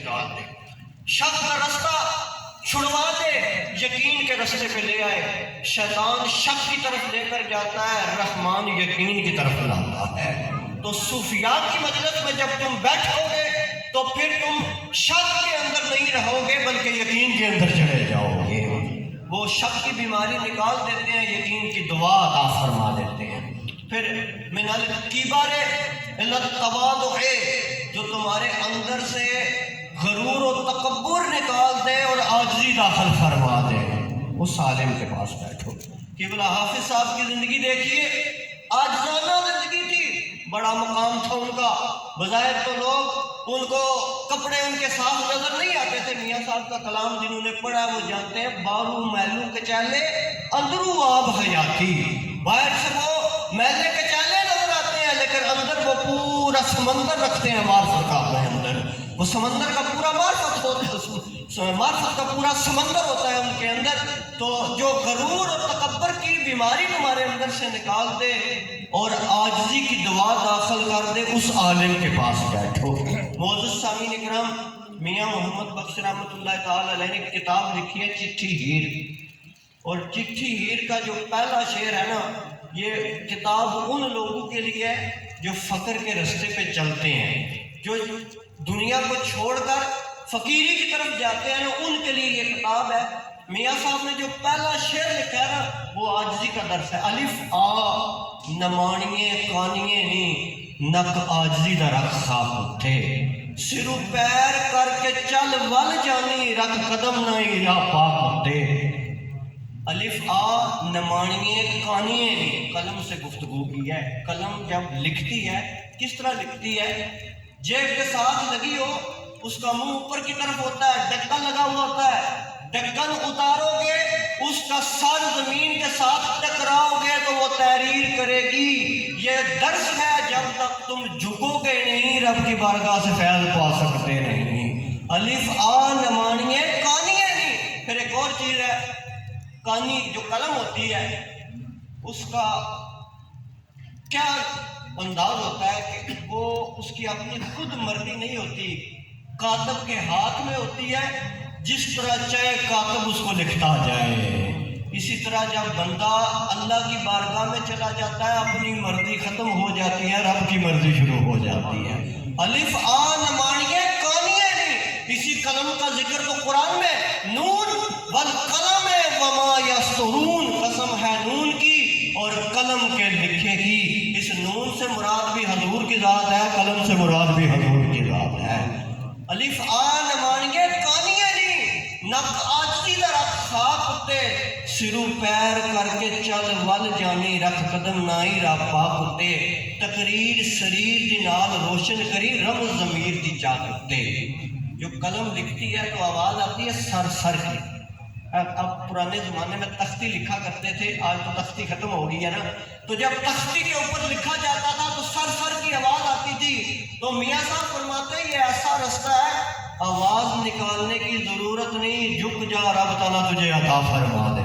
نکال دے، شک کا رستہ چھڑوا دے، یقین کے رستے پہ لے آئے۔ شیطان شک کی طرف لے کر جاتا ہے، رحمان یقین کی طرف لاتا ہے۔ تو صوفیاء کی مجلس میں جب تم بیٹھو گے تو پھر تم شک کے اندر نہیں رہو گے بلکہ یقین کے اندر چلے جاؤ گے۔ وہ شک کی بیماری نکال دیتے ہیں، یقین کی دعا عطا فرما دیتے ہیں۔ پھر من الکبر الی التواضع، جو تمہارے اندر سے غرور و تکبر نکال دے اور عاجزی داخل فرما دے، اس عالم کے پاس بیٹھو۔ قبلہ حافظ صاحب کی زندگی دیکھیے، عاجزانہ زندگی تھی، بڑا مقام تھا ان کا، بظاہر تو لوگ ان کو کپڑے ان کے صاف نظر نہیں آتے تھے۔ میاں صاحب کا کلام جنہوں نے پڑھا وہ جانتے ہیں، بارو میلو کے چالے اندرو آب حیاتی، باہر سے وہ میلے کے چالے نظر آتے ہیں لیکن اندر وہ پورا سمندر رکھتے ہیں معرفت کا اپنے اندر، وہ سمندر کا پورا معرفت ہوتا ہے، معرفت کا پورا سمندر ہوتا ہے ان کے اندر۔ تو جو غرور اور تکبر کی بیماری تمہارے اندر سے نکال دے اور عاجزی کی دعا داخل کر دے، اس عالم کے پاس بیٹھو۔ معزز سامعین اکرام، میاں محمد بخش رحمۃ اللہ تعالی علیہ نے کتاب لکھی ہے چٹھی ہیر، اور چٹھی ہیر کا جو پہلا شعر ہے نا، یہ کتاب ان لوگوں کے لیے ہے جو فقر کے رستے پہ چلتے ہیں، جو دنیا کو چھوڑ کر فقیری کی طرف جاتے ہیں نا، ان کے لیے یہ کتاب ہے۔ میاں صاحب نے جو پہلا شعر لکھا ہے نا، وہ عاجزی کا درس ہے۔ الف آ نمانیے کانیے نی نک عاجزی دا رکھ خاک اٹھے، سرو پیر کر کے چل ول جانی رکھ قدم نائی یا پاک اٹھے۔ الف آ نمانیے کانیے نی، قلم سے گفتگو کی ہے۔ قلم جب لکھتی ہے کس طرح لکھتی ہے؟ جیب کے ساتھ لگی ہو، اس کا منہ اوپر کی طرف ہوتا ہے، ڈھکن لگا ہوا ہوتا ہے، ڈھکن اتارو گے اس کا سر زمین کے ساتھ ٹکراؤ گے تو وہ تحریر کرے گی۔ یہ درس ہے، جب تک تم جھکو گے نہیں رب کی بارگاہ سے فیض پا سکتے نہیں۔ الف آ نمانیے کانیے نہیں۔ پھر ایک اور چیز ہے، کانی جو قلم ہوتی ہے اس کا کیا انداز ہوتا ہے کہ وہ اس کی اپنی خود مرضی نہیں ہوتی، کاتب کے ہاتھ میں ہوتی ہے، جس طرح چاہے کاتب اس کو لکھتا جائے۔ اسی طرح جب بندہ اللہ کی بارگاہ میں چلا جاتا ہے، اپنی مرضی ختم ہو جاتی ہے، رب کی مرضی شروع ہو جاتی ہے۔ الف آ نمانیے کانیے نہیں۔ اسی قلم کا ذکر تو قرآن میں، نون والقلم وما یسطرون، قسم ہے نون کی اور قلم کے لکھے کی۔ اس نون سے مراد بھی حضور کی ذات ہے، قلم سے مراد بھی حضور کی ذات ہے۔ الف آ نمانیے کانیے نہیں، نک عاجزی دا رکھ خاک اتے، سرو پیر کر کے چل ول جانی رکھ قدم نائی را پاک اتے، تقریر شریر دی نال روشن کری رمز ضمیر دی چاک اتے۔ جو قلم لکھتی ہے تو آواز آتی ہے سر سر کی۔ اب پرانے زمانے میں تختی لکھا کرتے تھے، آج تو تختی ختم ہو گئی ہے نا، تو جب تختی کے اوپر لکھا جاتا تھا تو سر سر کی آواز آتی تھی۔ تو میاں صاحب فرماتے ہیں یہ ایسا رستہ ہے، آواز نکالنے کی ضرورت نہیں، جھک جا رب تعالیٰ تجھے عطا فرما دے